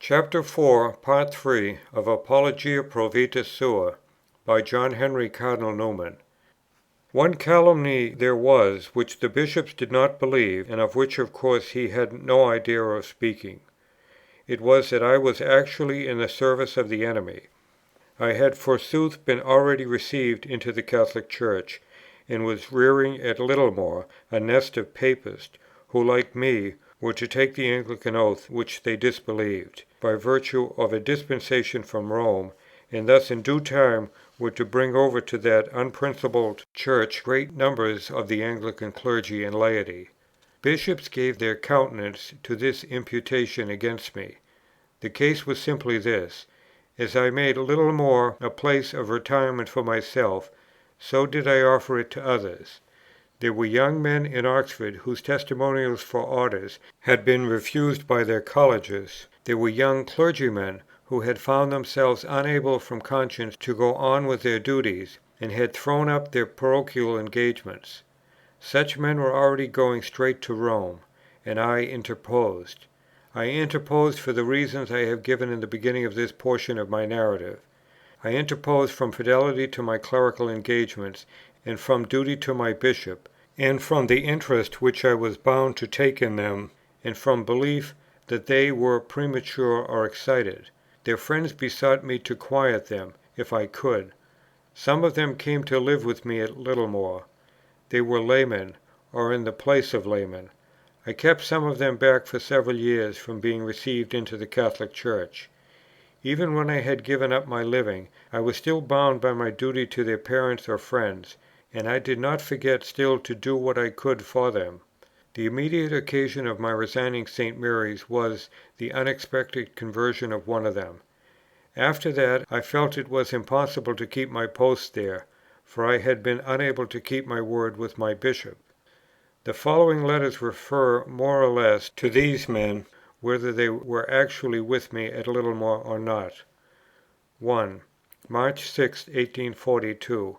Chapter 4, Part 3 of Apologia Pro Vita Sua, by John Henry Cardinal Newman. One calumny there was, which the Bishops did not believe, and of which of course he had no idea of speaking. It was that I was actually in the service of the enemy. I had forsooth been already received into the Catholic Church, and was rearing at Littlemore a nest of Papists, who, like me, were to take the Anglican oath which they disbelieved, by virtue of a dispensation from Rome, and thus in due time were to bring over to that unprincipled Church great numbers of the Anglican clergy and laity. Bishops gave their countenance to this imputation against me. The case was simply this: as I made Littlemore a place of retirement for myself, so did I offer it to others. There were young men in Oxford whose testimonials for orders had been refused by their colleges. There were young clergymen who had found themselves unable from conscience to go on with their duties, and had thrown up their parochial engagements. Such men were already going straight to Rome, and I interposed. I interposed for the reasons I have given in the beginning of this portion of my narrative. I interposed from fidelity to my clerical engagements, and from duty to my Bishop, and from the interest which I was bound to take in them, and from belief that they were premature or excited. Their friends besought me to quiet them, if I could. Some of them came to live with me at Littlemore. They were laymen, or in the place of laymen. I kept some of them back for several years from being received into the Catholic Church. Even when I had given up my living, I was still bound by my duty to their parents or friends, and I did not forget still to do what I could for them. The immediate occasion of my resigning St. Mary's was the unexpected conversion of one of them. After that, I felt it was impossible to keep my post there, for I had been unable to keep my word with my Bishop. The following letters refer more or less to these men, whether they were actually with me at Littlemore or not. 1. March 6, 1842.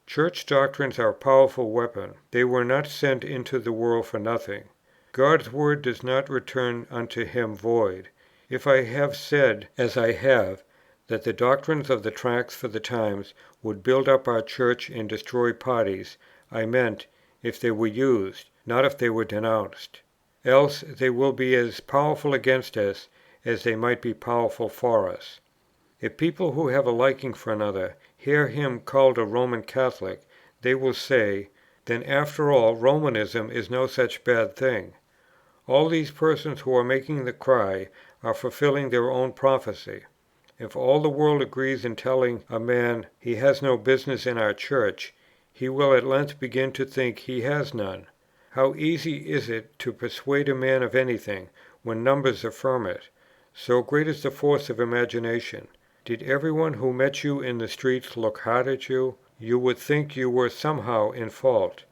Church doctrines are a powerful weapon. They were not sent into the world for nothing. God's word does not return unto him void. If I have said, as I have, that the doctrines of the Tracts for the Times would build up our Church and destroy parties, I meant, if they were used, not if they were denounced. Else they will be as powerful against us as they might be powerful for us. If people who have a liking for another hear him called a Roman Catholic, they will say, then after all Romanism is no such bad thing. All these persons who are making the cry are fulfilling their own prophecy. If all the world agrees in telling a man he has no business in our Church, he will at length begin to think he has none. How easy is it to persuade a man of anything, when numbers affirm it? So great is the force of imagination. Did every one who met you in the streets look hard at you, you would think you were somehow in fault.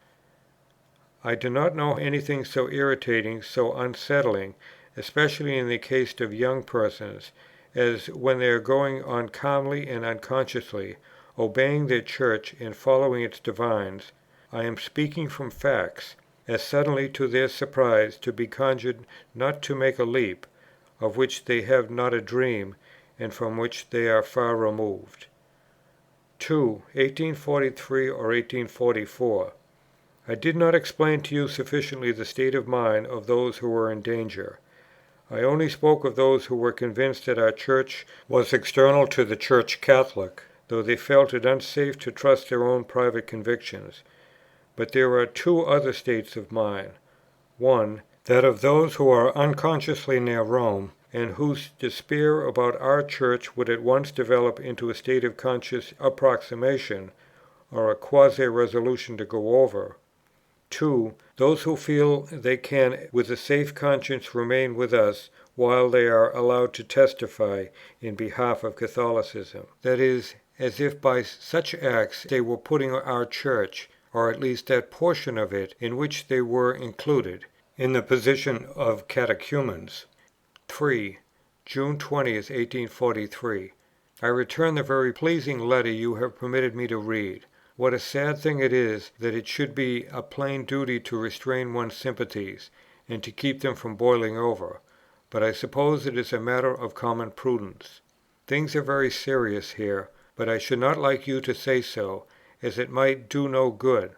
I do not know anything so irritating, so unsettling, especially in the case of young persons, as when they are going on calmly and unconsciously, obeying their Church and following its divines, I am speaking from facts, as suddenly to their surprise to be conjured not to make a leap, of which they have not a dream, and from which they are far removed. 2. 1843 or 1844. I did not explain to you sufficiently the state of mind of those who were in danger. I only spoke of those who were convinced that our Church was external to the Church Catholic, though they felt it unsafe to trust their own private convictions. But there are two other states of mind. 1. That of those who are unconsciously near Rome, and whose despair about our Church would at once develop into a state of conscious approximation, or a quasi-resolution to go over. 2. Those who feel they can with a safe conscience remain with us while they are allowed to testify in behalf of Catholicism, that is, as if by such acts they were putting our Church, or at least that portion of it in which they were included, in the position of catechumens. 3. June 20, 1843. I return the very pleasing letter you have permitted me to read. What a sad thing it is that it should be a plain duty to restrain one's sympathies, and to keep them from boiling over. but I suppose it is a matter of common prudence. Things are very serious here, but I should not like you to say so, as it might do no good.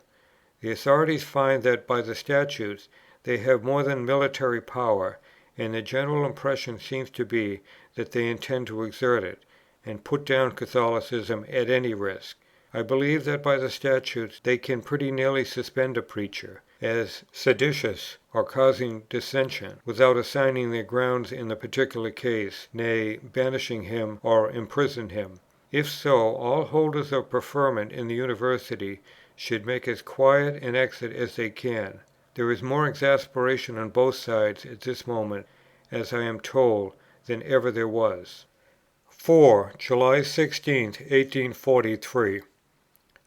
The authorities find that by the statutes they have more than military power, and the general impression seems to be that they intend to exert it, and put down Catholicism at any risk. I believe that by the statutes they can pretty nearly suspend a preacher, as seditious or causing dissension, without assigning their grounds in the particular case, nay, banishing him or imprison him. If so, all holders of preferment in the University should make as quiet an exit as they can. There is more exasperation on both sides at this moment, as I am told, than ever there was. 4. July 16th, 1843.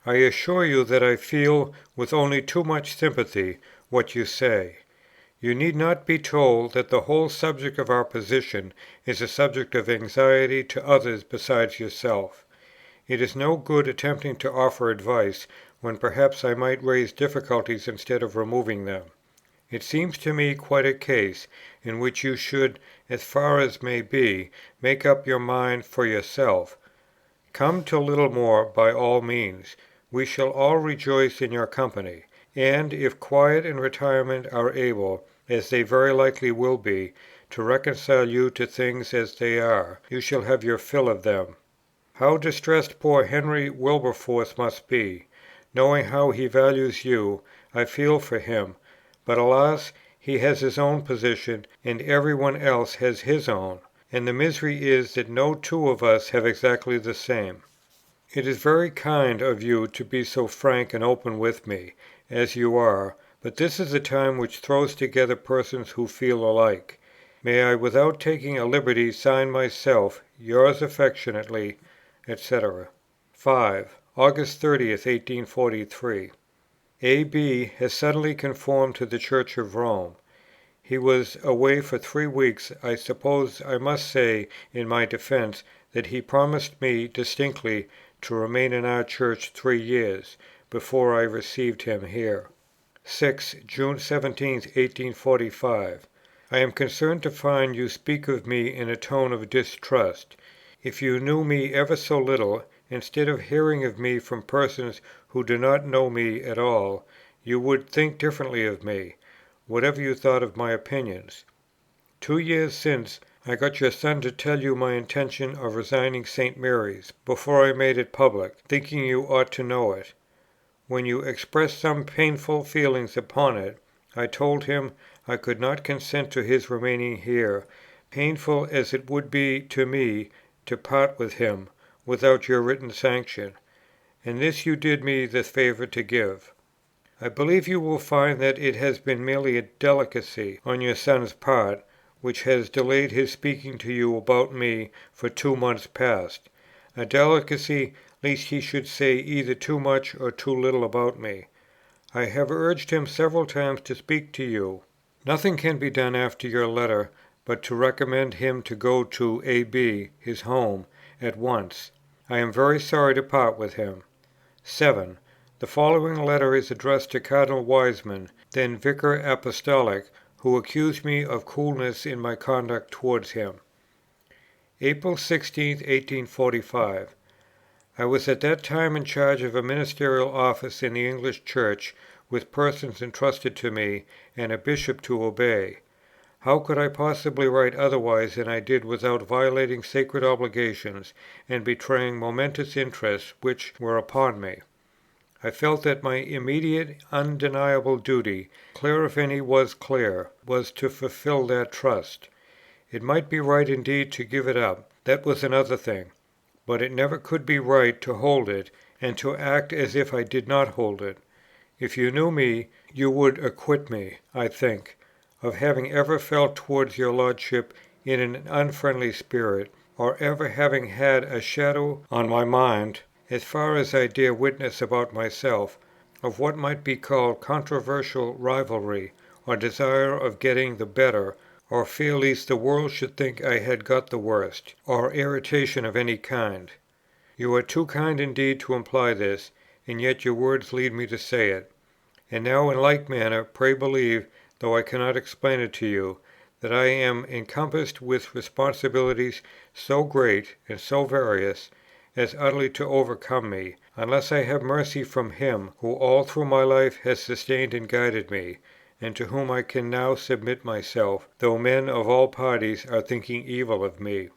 I assure you that I feel, with only too much sympathy, what you say. You need not be told that the whole subject of our position is a subject of anxiety to others besides yourself. It is no good attempting to offer advice, when perhaps I might raise difficulties instead of removing them. It seems to me quite a case in which you should, as far as may be, make up your mind for yourself. Come to Littlemore by all means. We shall all rejoice in your company; and, if quiet and retirement are able, as they very likely will be, to reconcile you to things as they are, you shall have your fill of them. How distressed poor Henry Wilberforce must be! Knowing how he values you, I feel for him; but alas, he has his own position, and every one else has his own, and the misery is that no two of us have exactly the same. It is very kind of you to be so frank and open with me, as you are, but this is a time which throws together persons who feel alike. May I without taking a liberty sign myself, yours affectionately, etc. 5. August 30th, 1843. A.B. has suddenly conformed to the Church of Rome. He was away for 3 weeks. I suppose I must say in my defence that he promised me distinctly to remain in our Church 3 years, before I received him here. 6. June 17th, 1845. I am concerned to find you speak of me in a tone of distrust. If you knew me ever so little, instead of hearing of me from persons who do not know me at all, you would think differently of me, whatever you thought of my opinions. 2 years since, I got your son to tell you my intention of resigning St. Mary's, before I made it public, thinking you ought to know it. When you expressed some painful feelings upon it, I told him I could not consent to his remaining here, painful as it would be to me to part with him, without your written sanction, and this you did me the favour to give. I believe you will find that it has been merely a delicacy on your son's part, which has delayed his speaking to you about me for 2 months past, a delicacy lest he should say either too much or too little about me. I have urged him several times to speak to you. Nothing can be done after your letter but to recommend him to go to A.B., his home, at once. I am very sorry to part with him. 7. The following letter is addressed to Cardinal Wiseman, then Vicar Apostolic, who accused me of coolness in my conduct towards him. April 16th, 1845. I was at that time in charge of a ministerial office in the English Church, with persons entrusted to me, and a bishop to obey. How could I possibly write otherwise than I did without violating sacred obligations and betraying momentous interests which were upon me? I felt that my immediate, undeniable duty, clear if any was clear, was to fulfil that trust. It might be right indeed to give it up, that was another thing, but it never could be right to hold it, and to act as if I did not hold it. If you knew me, you would acquit me, I think, of having ever felt towards your Lordship in an unfriendly spirit, or ever having had a shadow on my mind, as far as I dare witness about myself, of what might be called controversial rivalry, or desire of getting the better, or fear lest the world should think I had got the worst, or irritation of any kind. You are too kind indeed to imply this, and yet your words lead me to say it. And now in like manner, pray believe, though I cannot explain it to you, that I am encompassed with responsibilities so great and so various, as utterly to overcome me, unless I have mercy from Him who all through my life has sustained and guided me, and to whom I can now submit myself, though men of all parties are thinking evil of me.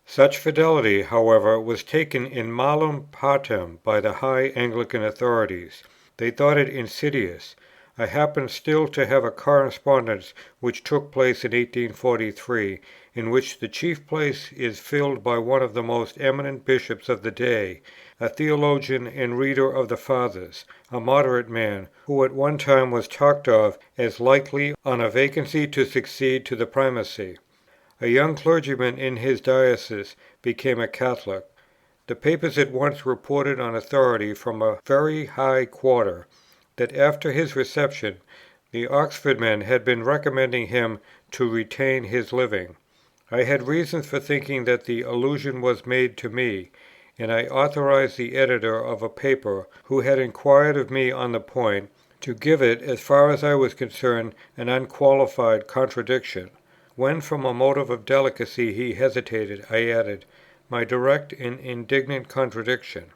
Such fidelity, however, was taken in malum partem by the high Anglican authorities. They thought it insidious. I happen still to have a correspondence which took place in 1843, in which the chief place is filled by one of the most eminent bishops of the day, a theologian and reader of the Fathers, a moderate man, who at one time was talked of as likely on a vacancy to succeed to the primacy. A young clergyman in his diocese became a Catholic. The papers at once reported on authority from a very high quarter, that after his reception, the Oxford men had been recommending him to retain his living. I had reasons for thinking that the allusion was made to me, and I authorized the editor of a paper, who had inquired of me on the point, to give it, as far as I was concerned, an unqualified contradiction. When from a motive of delicacy he hesitated, I added, "My direct and indignant contradiction."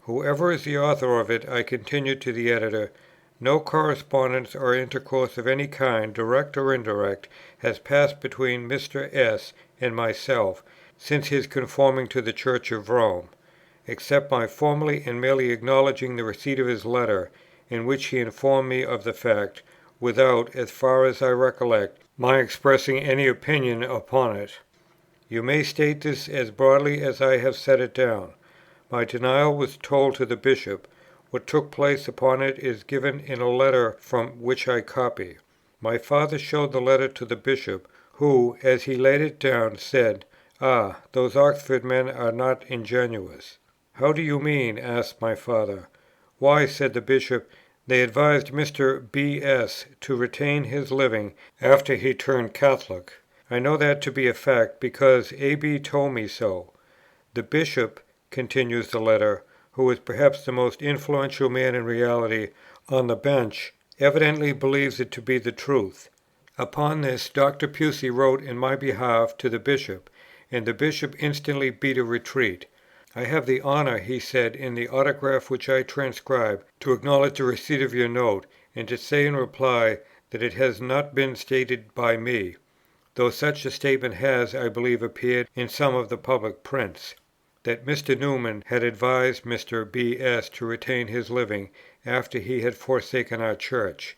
"Whoever is the author of it," I continued to the editor, "no correspondence or intercourse of any kind, direct or indirect, has passed between Mr. S. and myself since his conforming to the Church of Rome, except my formally and merely acknowledging the receipt of his letter, in which he informed me of the fact, without, as far as I recollect, my expressing any opinion upon it. You may state this as broadly as I have set it down. My denial was told to the Bishop. What took place upon it is given in a letter from which I copy. My father showed the letter to the Bishop, who, as he laid it down, said, 'Ah, those Oxford men are not ingenuous.' 'How do you mean?' asked my father. 'Why,' said the Bishop, 'they advised Mr. B.S. to retain his living after he turned Catholic. I know that to be a fact, because A.B. told me so. The Bishop,' continues the letter, 'who is perhaps the most influential man in reality on the bench, evidently believes it to be the truth.' Upon this Dr. Pusey wrote in my behalf to the Bishop, and the Bishop instantly beat a retreat. 'I have the honour,' he said, 'in the autograph which I transcribe, to acknowledge the receipt of your note, and to say in reply that it has not been stated by me, though such a statement has, I believe, appeared in some of the public prints, that Mr. Newman had advised Mr. B.S. to retain his living after he had forsaken our Church.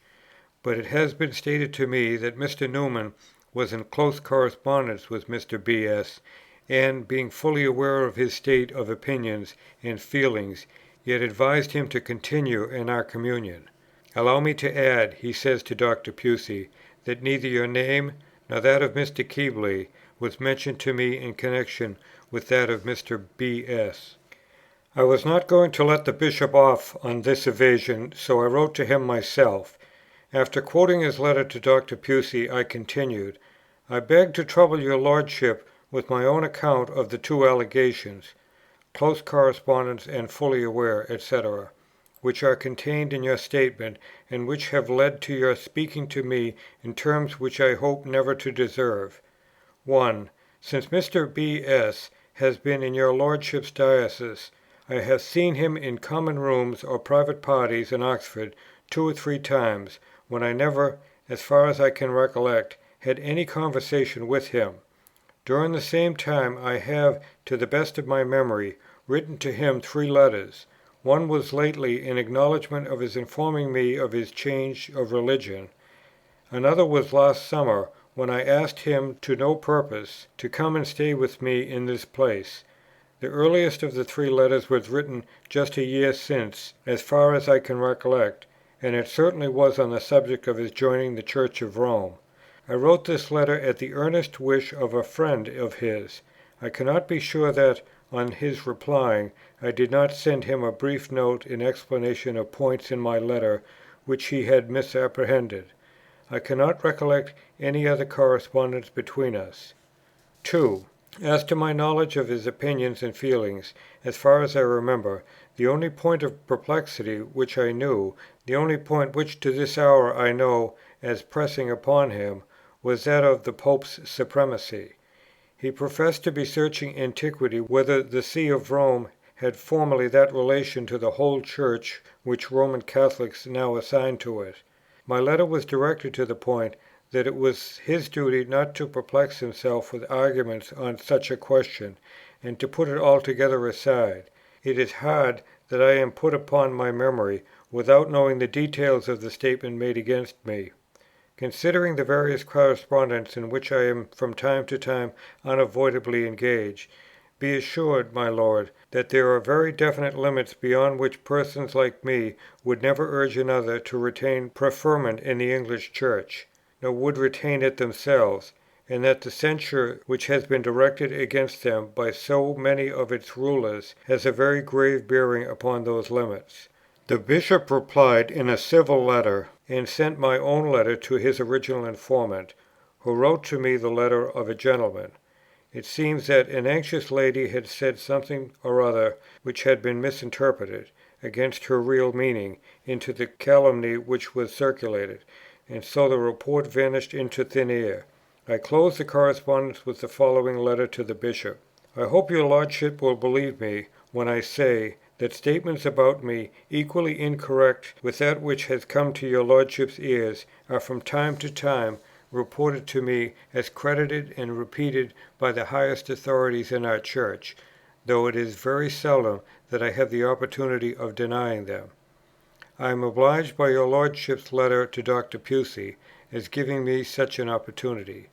But it has been stated to me that Mr. Newman was in close correspondence with Mr. B.S., and, being fully aware of his state of opinions and feelings, yet advised him to continue in our communion. Allow me to add,' he says to Dr. Pusey, 'that neither your name nor that of Mr. Keble was mentioned to me in connection with that of Mr. B.S.' I was not going to let the Bishop off on this evasion, so I wrote to him myself. After quoting his letter to Dr. Pusey, I continued, 'I beg to trouble your Lordship with my own account of the two allegations, close correspondence and fully aware, etc., which are contained in your statement, and which have led to your speaking to me in terms which I hope never to deserve. 1. Since Mr. B.S. has been in your Lordship's diocese, I have seen him in common rooms or private parties in Oxford 2 or 3 times, when I never, as far as I can recollect, had any conversation with him. During the same time I have, to the best of my memory, written to him 3 letters. One was lately in acknowledgment of his informing me of his change of religion. Another was last summer, when I asked him to no purpose to come and stay with me in this place. The earliest of the 3 letters was written just a year since, as far as I can recollect, and it certainly was on the subject of his joining the Church of Rome. I wrote this letter at the earnest wish of a friend of his. I cannot be sure that, on his replying, I did not send him a brief note in explanation of points in my letter which he had misapprehended. I cannot recollect any other correspondence between us. 2. As to my knowledge of his opinions and feelings, as far as I remember, the only point of perplexity which I knew, the only point which to this hour I know as pressing upon him, was that of the Pope's supremacy. He professed to be searching antiquity whether the See of Rome had formerly that relation to the whole Church which Roman Catholics now assign to it. My letter was directed to the point that it was his duty not to perplex himself with arguments on such a question, and to put it altogether aside. It is hard that I am put upon my memory, without knowing the details of the statement made against me. Considering the various correspondence in which I am from time to time unavoidably engaged, be assured, my Lord, that there are very definite limits beyond which persons like me would never urge another to retain preferment in the English Church, nor would retain it themselves, and that the censure which has been directed against them by so many of its rulers has a very grave bearing upon those limits. The Bishop replied in a civil letter, and sent my own letter to his original informant, who wrote to me the letter of a gentleman. It seems that an anxious lady had said something or other which had been misinterpreted, against her real meaning, into the calumny which was circulated, and so the report vanished into thin air. I closed the correspondence with the following letter to the Bishop: "I hope your Lordship will believe me when I say, that statements about me, equally incorrect with that which has come to your Lordship's ears, are from time to time reported to me as credited and repeated by the highest authorities in our Church, though it is very seldom that I have the opportunity of denying them. I am obliged by your Lordship's letter to Dr. Pusey, as giving me such an opportunity."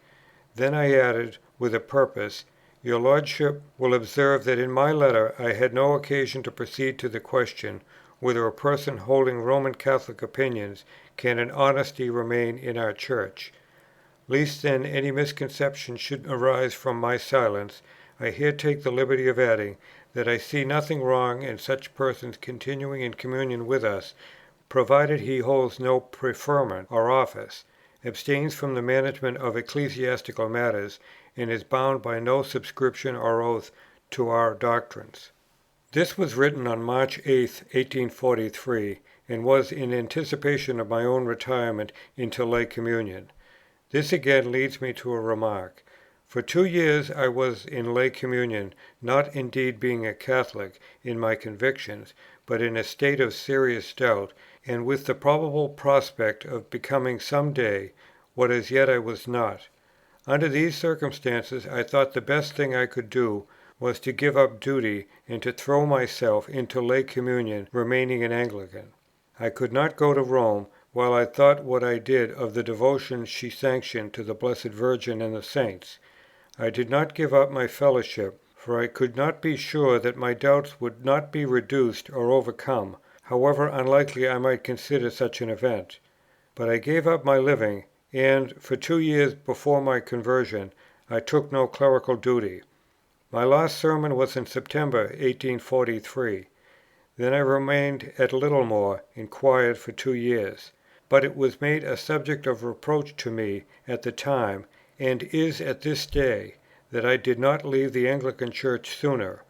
Then I added, with a purpose, "Your Lordship will observe that in my letter I had no occasion to proceed to the question, whether a person holding Roman Catholic opinions can in honesty remain in our Church. Lest then any misconception should arise from my silence, I here take the liberty of adding, that I see nothing wrong in such persons continuing in communion with us, provided he holds no preferment or office, abstains from the management of ecclesiastical matters, and is bound by no subscription or oath to our doctrines." This was written on March 8, 1843, and was in anticipation of my own retirement into lay communion. This again leads me to a remark. For 2 years I was in lay communion, not indeed being a Catholic in my convictions, but in a state of serious doubt, and with the probable prospect of becoming some day what as yet I was not. Under these circumstances I thought the best thing I could do was to give up duty, and to throw myself into lay communion, remaining an Anglican. I could not go to Rome, while I thought what I did of the devotion she sanctioned to the Blessed Virgin and the Saints. I did not give up my fellowship, for I could not be sure that my doubts would not be reduced or overcome, however unlikely I might consider such an event. But I gave up my living, and, for 2 years before my conversion, I took no clerical duty. My last sermon was in September, 1843. Then I remained at Littlemore in quiet for 2 years. But it was made a subject of reproach to me at the time, and is at this day, that I did not leave the Anglican Church sooner.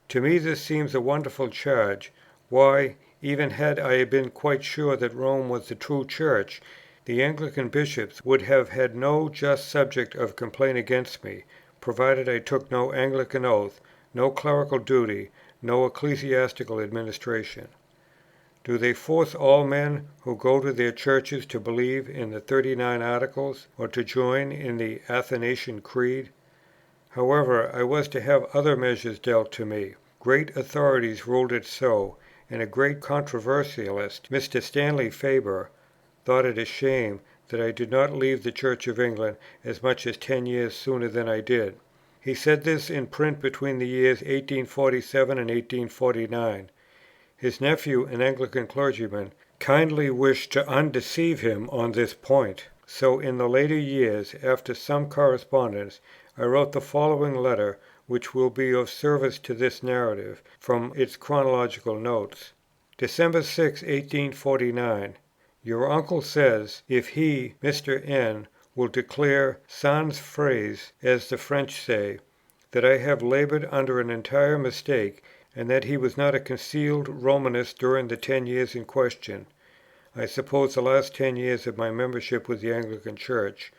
To me this seems a wonderful charge. Why, even had I been quite sure that Rome was the true Church, the Anglican Bishops would have had no just subject of complaint against me, provided I took no Anglican oath, no clerical duty, no ecclesiastical administration. Do they force all men who go to their churches to believe in the 39 Articles, or to join in the Athanasian Creed? However, I was to have other measures dealt to me. Great authorities ruled it so, and a great controversialist, Mr. Stanley Faber, thought it a shame that I did not leave the Church of England as much as 10 years sooner than I did. He said this in print between the years 1847 and 1849. His nephew, an Anglican clergyman, kindly wished to undeceive him on this point. So in the later years, after some correspondence, I wrote the following letter, which will be of service to this narrative, from its chronological notes. December 6, 1849. Your uncle says, if he, Mr. N., will declare sans phrase, as the French say, that I have laboured under an entire mistake, and that he was not a concealed Romanist during the 10 years in question, I suppose the last 10 years of my membership with the Anglican Church,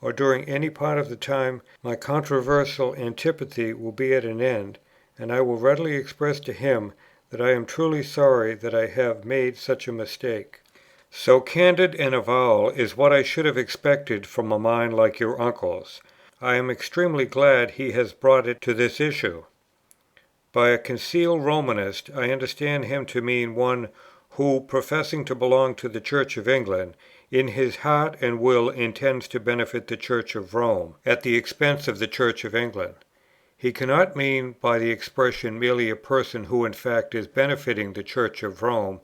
or during any part of the time, my controversial antipathy will be at an end, and I will readily express to him that I am truly sorry that I have made such a mistake. So candid an avowal is what I should have expected from a mind like your uncle's. I am extremely glad he has brought it to this issue. By a concealed Romanist, I understand him to mean one who, professing to belong to the Church of England, in his heart and will intends to benefit the Church of Rome, at the expense of the Church of England. He cannot mean by the expression merely a person who in fact is benefiting the Church of Rome,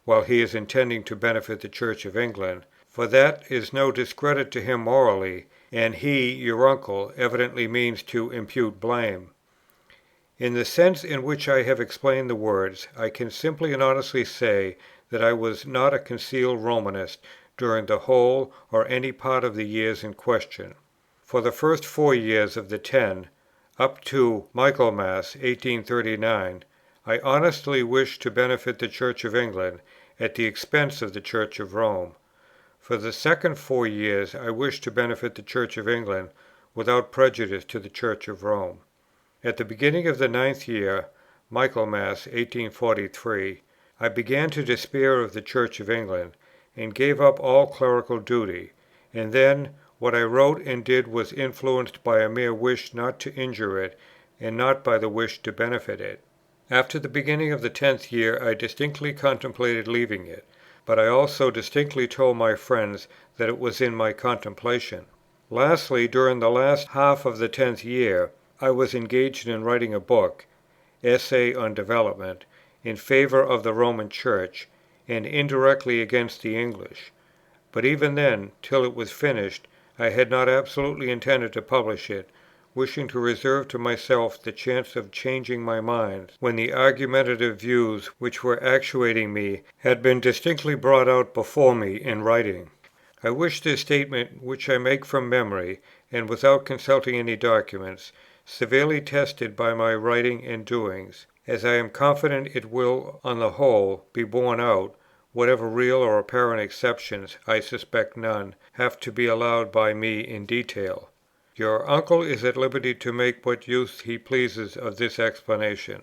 while he is intending to benefit the Church of England, for that is no discredit to him morally, and he, your uncle, evidently means to impute blame. In the sense in which I have explained the words, I can simply and honestly say that I was not a concealed Romanist during the whole or any part of the years in question. For the first 4 years of the 10, up to Michaelmas 1839, I honestly wished to benefit the Church of England at the expense of the Church of Rome. For the second 4 years I wished to benefit the Church of England without prejudice to the Church of Rome. At the beginning of the 9th year, Michaelmas 1843, I began to despair of the Church of England, and gave up all clerical duty, and then what I wrote and did was influenced by a mere wish not to injure it, and not by the wish to benefit it. After the beginning of the 10th year I distinctly contemplated leaving it, but I also distinctly told my friends that it was in my contemplation. Lastly, during the last half of the 10th year, I was engaged in writing a book, Essay on Development, in favour of the Roman Church, and indirectly against the English. But even then, till it was finished, I had not absolutely intended to publish it, wishing to reserve to myself the chance of changing my mind, when the argumentative views which were actuating me had been distinctly brought out before me in writing. I wish this statement, which I make from memory, and without consulting any documents, severely tested by my writing and doings, as I am confident it will on the whole be borne out, whatever real or apparent exceptions, I suspect none, have to be allowed by me in detail. Your uncle is at liberty to make what use he pleases of this explanation.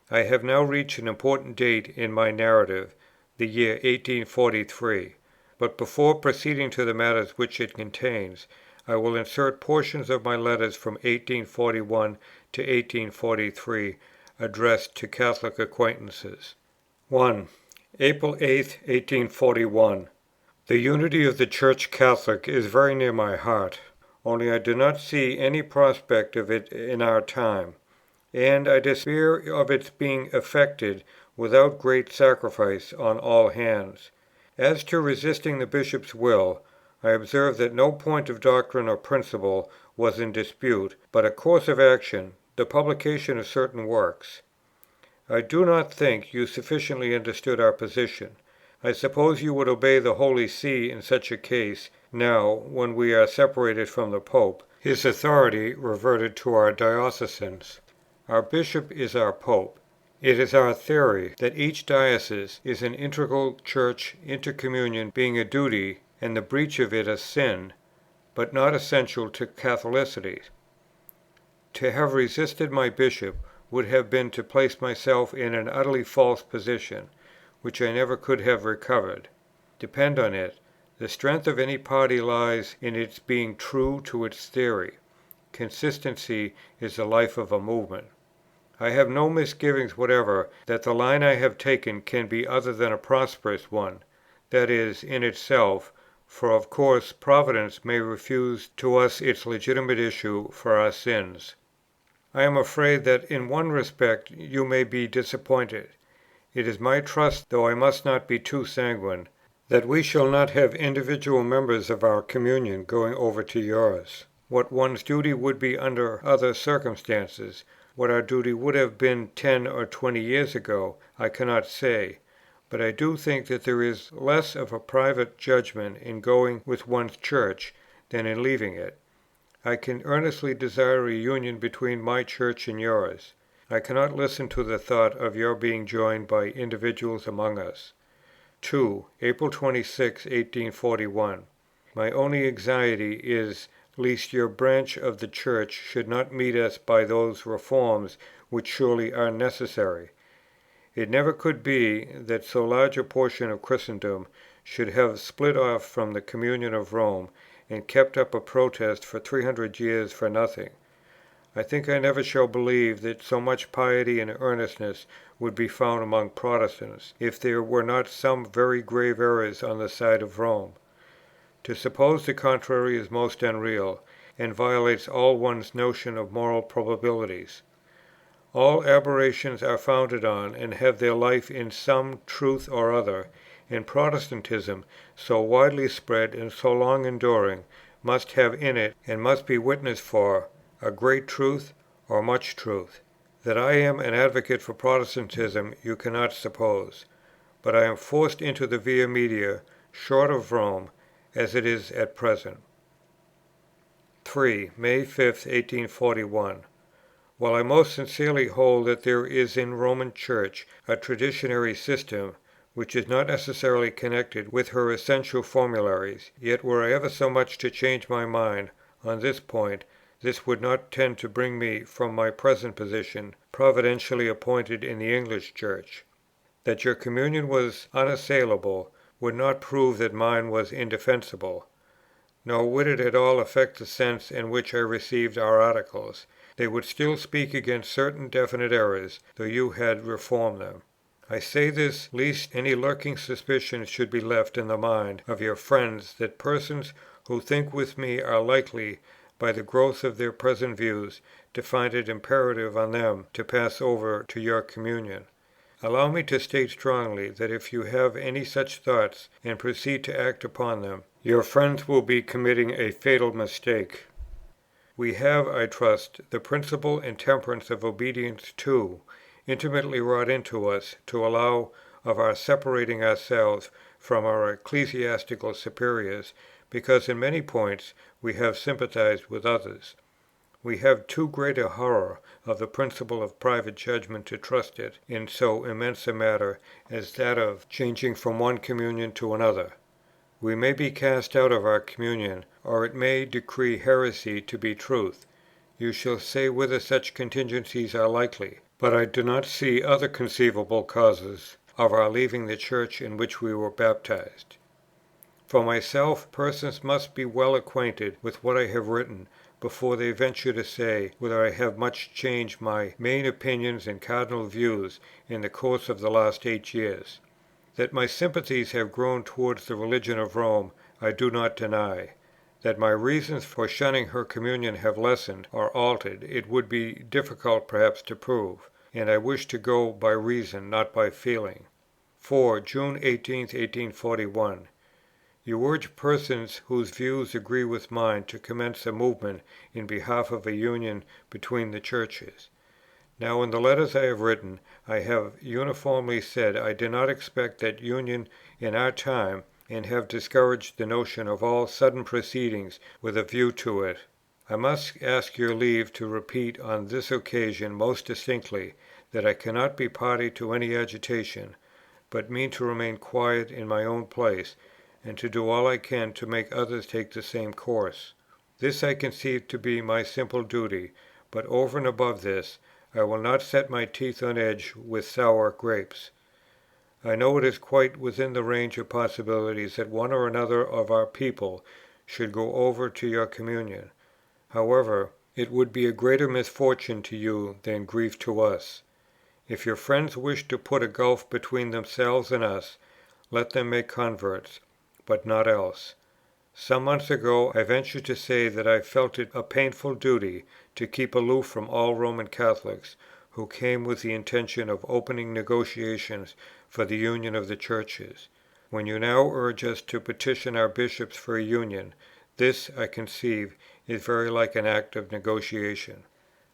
I have now reached an important date in my narrative, the year 1843, but before proceeding to the matters which it contains, I will insert portions of my letters from 1841 to 1843, addressed to Catholic acquaintances. 1. April 8, 1841. The unity of the Church Catholic is very near my heart, only I do not see any prospect of it in our time, and I despair of its being effected without great sacrifice on all hands. As to resisting the Bishop's will, I observe that no point of doctrine or principle was in dispute, but a course of action, the publication of certain works. I do not think you sufficiently understood our position. I suppose you would obey the Holy See in such a case, now, when we are separated from the Pope, his authority reverted to our diocesanes. Our Bishop is our Pope. It is our theory that each diocese is an integral Church, intercommunion being a duty, and the breach of it a sin, but not essential to Catholicity. To have resisted my Bishop would have been to place myself in an utterly false position, which I never could have recovered. Depend on it, the strength of any party lies in its being true to its theory. Consistency is the life of a movement. I have no misgivings whatever that the line I have taken can be other than a prosperous one, that is, in itself, for of course Providence may refuse to us its legitimate issue for our sins. I am afraid that in one respect you may be disappointed. It is my trust, though I must not be too sanguine, that we shall not have individual members of our communion going over to yours. What one's duty would be under other circumstances, what our duty would have been 10 or 20 years ago, I cannot say, but I do think that there is less of a private judgment in going with one's Church than in leaving it. I can earnestly desire a union between my Church and yours. I cannot listen to the thought of your being joined by individuals among us. 2. April 26, 1841. My only anxiety is lest your branch of the Church should not meet us by those reforms which surely are necessary. It never could be that so large a portion of Christendom should have split off from the communion of Rome, and kept up a protest for 300 years for nothing. I think I never shall believe that so much piety and earnestness would be found among Protestants, if there were not some very grave errors on the side of Rome. To suppose the contrary is most unreal, and violates all one's notion of moral probabilities. All aberrations are founded on, and have their life in some truth or other, and Protestantism, so widely spread and so long enduring, must have in it, and must be witness for, a great truth or much truth. That I am an advocate for Protestantism you cannot suppose, but I am forced into the via media, short of Rome, as it is at present. 3. May 5, 1841. While I most sincerely hold that there is in Roman Church a traditionary system, which is not necessarily connected with her essential formularies, yet were I ever so much to change my mind on this point, this would not tend to bring me from my present position, providentially appointed in the English Church. That your communion was unassailable would not prove that mine was indefensible, nor would it at all affect the sense in which I received our Articles. They would still speak against certain definite errors, though you had reformed them. I say this, lest any lurking suspicion should be left in the mind of your friends that persons who think with me are likely, by the growth of their present views, to find it imperative on them to pass over to your communion. Allow me to state strongly that if you have any such thoughts, and proceed to act upon them, your friends will be committing a fatal mistake. We have, I trust, the principle and temperance of obedience too, intimately wrought into us, to allow of our separating ourselves from our ecclesiastical superiors, because in many points we have sympathized with others. We have too great a horror of the principle of private judgment to trust it in so immense a matter as that of changing from one communion to another. We may be cast out of our communion, or it may decree heresy to be truth. You shall say whether such contingencies are likely, but I do not see other conceivable causes of our leaving the Church in which we were baptized. For myself, persons must be well acquainted with what I have written, before they venture to say whether I have much changed my main opinions and cardinal views in the course of the last 8 years. That my sympathies have grown towards the religion of Rome, I do not deny. That my reasons for shunning her communion have lessened or altered, it would be difficult perhaps to prove, and I wish to go by reason, not by feeling. 4. June 18, 1841. You urge persons whose views agree with mine to commence a movement in behalf of a union between the Churches. Now in the letters I have written, I have uniformly said I do not expect that union in our time, and have discouraged the notion of all sudden proceedings with a view to it. I must ask your leave to repeat on this occasion most distinctly that I cannot be party to any agitation, but mean to remain quiet in my own place, and to do all I can to make others take the same course. This I conceive to be my simple duty, but over and above this, I will not set my teeth on edge with sour grapes. I know it is quite within the range of possibilities that one or another of our people should go over to your communion. However, it would be a greater misfortune to you than grief to us. If your friends wish to put a gulf between themselves and us, let them make converts, but not else. Some months ago I ventured to say that I felt it a painful duty to keep aloof from all Roman Catholics who came with the intention of opening negotiations for the union of the Churches. When you now urge us to petition our bishops for a union, this, I conceive, is very like an act of negotiation.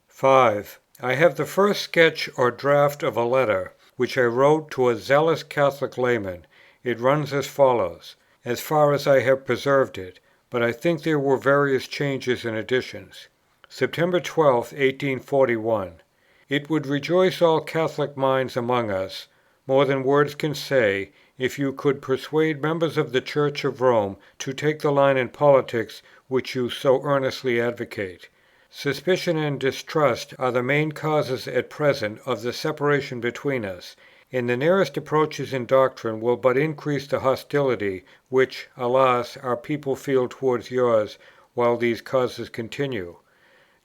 5. I have the first sketch or draft of a letter which I wrote to a zealous Catholic layman. It runs as follows, as far as I have preserved it, but I think there were various changes and additions. September 12, 1841. It would rejoice all Catholic minds among us, more than words can say, if you could persuade members of the Church of Rome to take the line in politics which you so earnestly advocate. Suspicion and distrust are the main causes at present of the separation between us, and the nearest approaches in doctrine will but increase the hostility which, alas, our people feel towards yours while these causes continue.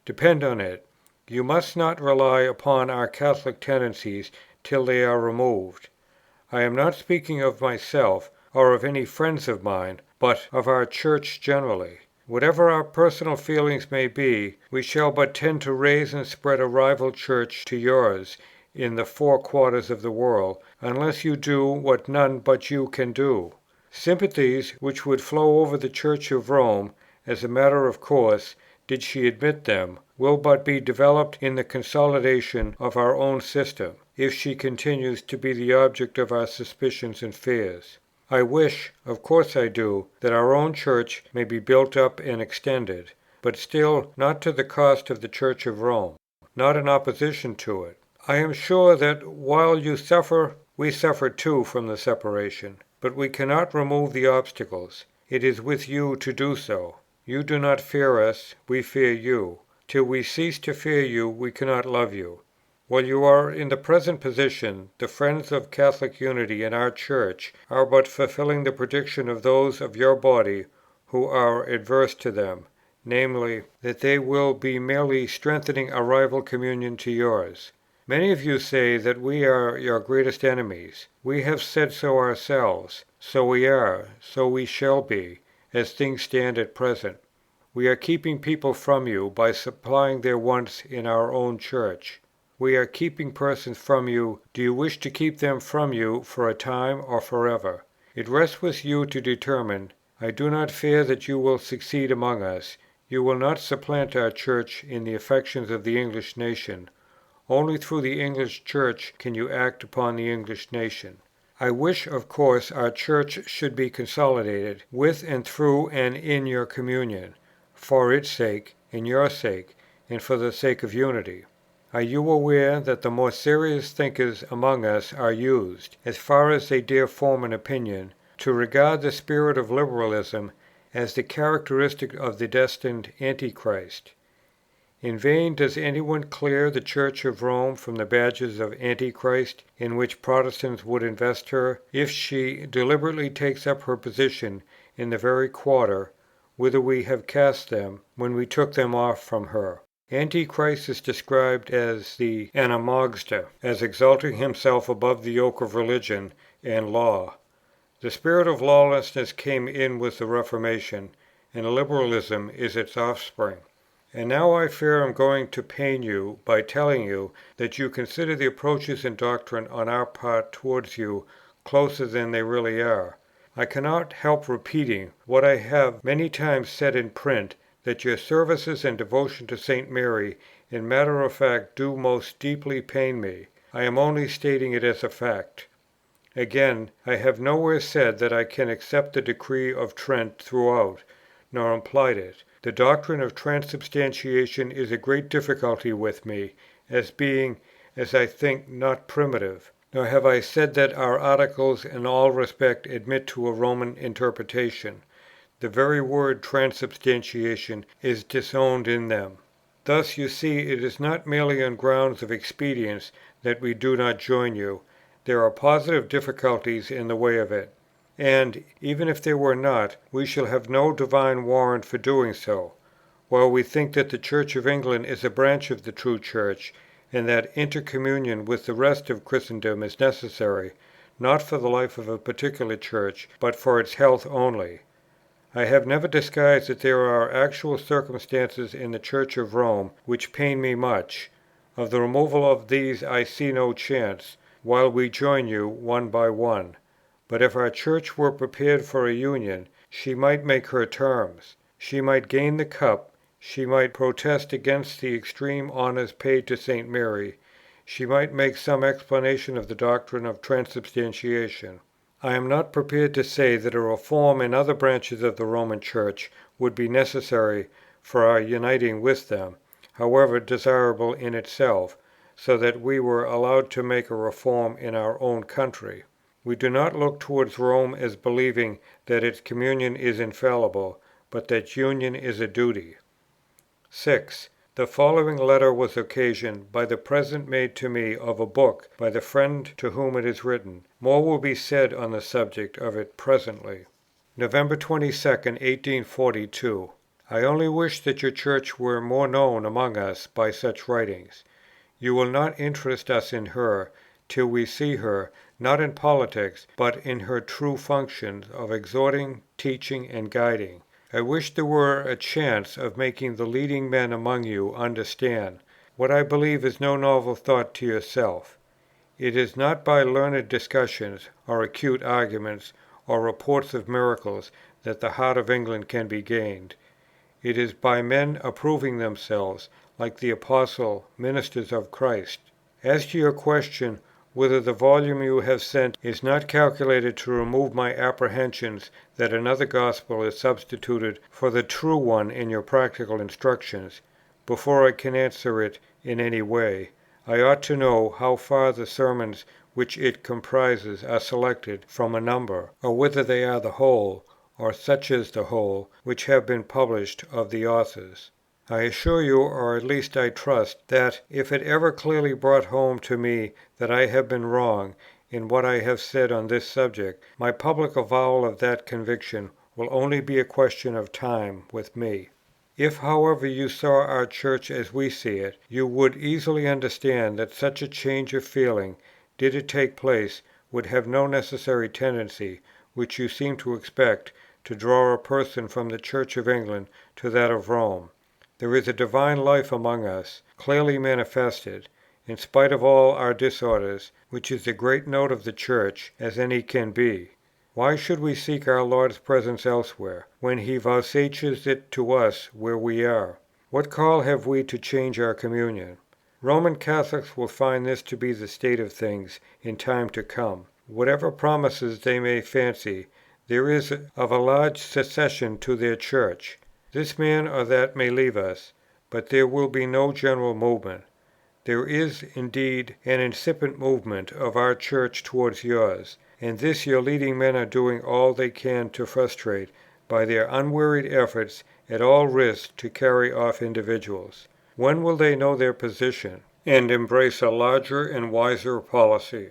Depend on it, you must not rely upon our Catholic tendencies till they are removed. I am not speaking of myself, or of any friends of mine, but of our Church generally. Whatever our personal feelings may be, we shall but tend to raise and spread a rival Church to yours in the four quarters of the world, unless you do what none but you can do. Sympathies which would flow over the Church of Rome, as a matter of course, did she admit them, will but be developed in the consolidation of our own system, if she continues to be the object of our suspicions and fears. I wish, of course I do, that our own Church may be built up and extended, but still not to the cost of the Church of Rome, not in opposition to it. I am sure that while you suffer, we suffer too from the separation, but we cannot remove the obstacles. It is with you to do so. You do not fear us, we fear you. Till we cease to fear you, we cannot love you. While you are in the present position, the friends of Catholic unity in our Church are but fulfilling the prediction of those of your body who are adverse to them, namely, that they will be merely strengthening a rival communion to yours. Many of you say that we are your greatest enemies. We have said so ourselves. So we are, so we shall be, as things stand at present. We are keeping people from you by supplying their wants in our own Church. We are keeping persons from you. Do you wish to keep them from you for a time or forever? It rests with you to determine. I do not fear that you will succeed among us. You will not supplant our Church in the affections of the English nation. Only through the English Church can you act upon the English nation. I wish, of course, our Church should be consolidated, with and through and in your communion, for its sake, and your sake, and for the sake of unity. Are you aware that the more serious thinkers among us are used, as far as they dare form an opinion, to regard the spirit of Liberalism as the characteristic of the destined Antichrist? In vain does any one clear the Church of Rome from the badges of Antichrist in which Protestants would invest her, if she deliberately takes up her position in the very quarter whither we have cast them when we took them off from her. Antichrist is described as the Anamogster, as exalting himself above the yoke of religion and law. The spirit of lawlessness came in with the Reformation, and Liberalism is its offspring. And now I fear I am going to pain you by telling you that you consider the approaches in doctrine on our part towards you closer than they really are. I cannot help repeating what I have many times said in print, that your services and devotion to St. Mary in matter of fact do most deeply pain me. I am only stating it as a fact. Again, I have nowhere said that I can accept the decree of Trent throughout, nor implied it. The doctrine of transubstantiation is a great difficulty with me, as being, as I think, not primitive. Nor have I said that our Articles in all respects admit to a Roman interpretation. The very word transubstantiation is disowned in them. Thus you see it is not merely on grounds of expedience that we do not join you. There are positive difficulties in the way of it. And, even if there were not, we shall have no divine warrant for doing so, while we think that the Church of England is a branch of the true Church, and that intercommunion with the rest of Christendom is necessary, not for the life of a particular Church, but for its health only. I have never disguised that there are actual circumstances in the Church of Rome which pain me much. Of the removal of these I see no chance, while we join you one by one. But if our Church were prepared for a union, she might make her terms. She might gain the cup. She might protest against the extreme honours paid to St. Mary. She might make some explanation of the doctrine of transubstantiation. I am not prepared to say that a reform in other branches of the Roman Church would be necessary for our uniting with them, however desirable in itself, so that we were allowed to make a reform in our own country. We do not look towards Rome as believing that its communion is infallible, but that union is a duty. 6. The following letter was occasioned by the present made to me of a book by the friend to whom it is written. More will be said on the subject of it presently. November 22, 1842. I only wish that your Church were more known among us by such writings. You will not interest us in her, till we see her, not in politics, but in her true functions of exhorting, teaching, and guiding. I wish there were a chance of making the leading men among you understand. What I believe is no novel thought to yourself. It is not by learned discussions, or acute arguments, or reports of miracles, that the heart of England can be gained. It is by men approving themselves, like the Apostle, ministers of Christ. As to your question, whether the volume you have sent is not calculated to remove my apprehensions that another gospel is substituted for the true one in your practical instructions, before I can answer it in any way, I ought to know how far the sermons which it comprises are selected from a number, or whether they are the whole, or such as the whole, which have been published of the authors. I assure you, or at least I trust, that, if it ever clearly brought home to me that I have been wrong in what I have said on this subject, my public avowal of that conviction will only be a question of time with me. If, however, you saw our Church as we see it, you would easily understand that such a change of feeling, did it take place, would have no necessary tendency, which you seem to expect, to draw a person from the Church of England to that of Rome. There is a divine life among us, clearly manifested, in spite of all our disorders, which is as great note of the Church as any can be. Why should we seek our Lord's presence elsewhere, when He vouchsafes it to us where we are? What call have we to change our communion? Roman Catholics will find this to be the state of things in time to come. Whatever promises they may fancy there is of a large secession to their Church, this man or that may leave us, but there will be no general movement. There is, indeed, an incipient movement of our Church towards yours, and this your leading men are doing all they can to frustrate, by their unwearied efforts at all risks to carry off individuals. When will they know their position, and embrace a larger and wiser policy?